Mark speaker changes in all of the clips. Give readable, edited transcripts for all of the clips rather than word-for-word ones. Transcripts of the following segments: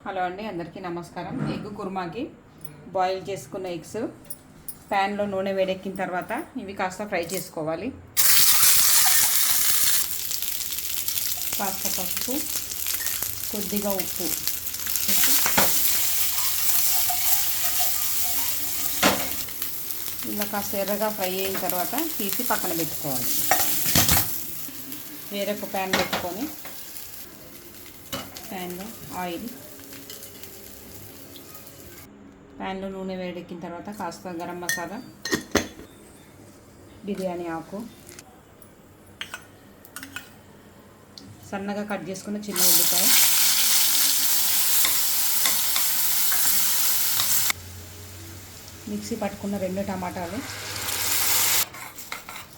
Speaker 1: Hello అండి, అందరికీ నమస్కారం. ఎగ్ కుర్మాకి బాయిల్ చేసుకున్న ఎగ్స్ ప్యాన్లో నూనె వేడెక్కిన తర్వాత ఇవి కాస్త ఫ్రై చేసుకోవాలి. కాస్త పసుపు, కొద్దిగా ఉప్పు, ఇలా కాస్త ఎర్రగా ఫ్రై అయిన తర్వాత తీసి పక్కన పెట్టుకోవాలి. వేరొక ప్యాన్ పెట్టుకొని ప్యాన్లో నూనె వేడెక్కిన తర్వాత కాస్త గరం మసాలా, బిర్యానీ ఆకు, సన్నగా కట్ చేసుకున్న చిన్న ఉల్లిపాయ, మిక్సీ పట్టుకున్న 2 టమాటాలు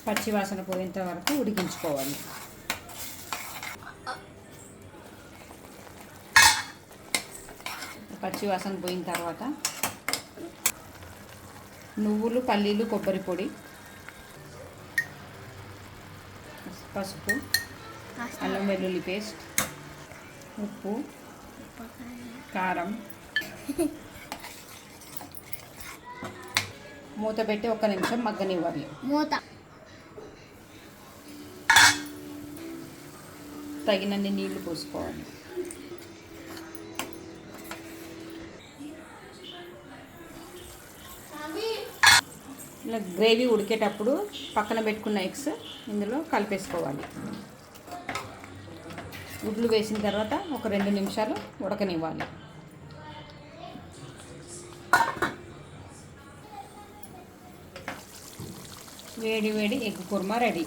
Speaker 1: పచ్చి వాసన పోయేంత వరకు ఉడికించుకోవాలి. పచ్చి వాసన పోయిన తర్వాత నువ్వులు, పల్లీలు, కొబ్బరి పొడి, పసుపు, అల్లం వెల్లుల్లి పేస్ట్, ఉప్పు, కారం, మూత పెట్టి 1 నిమిషం మగ్గనివ్వాలి. తగినన్ని నీళ్లు పోసుకోవాలి. ఇలా గ్రేవీ ఉడికేటప్పుడు పక్కన పెట్టుకున్న ఎగ్స్ ఇందులో కలిపేసుకోవాలి. గుడ్లు వేసిన తర్వాత ఒక 2 నిమిషాలు ఉడకనివ్వాలి. వేడి వేడి ఎగ్ కుర్మా రెడీ.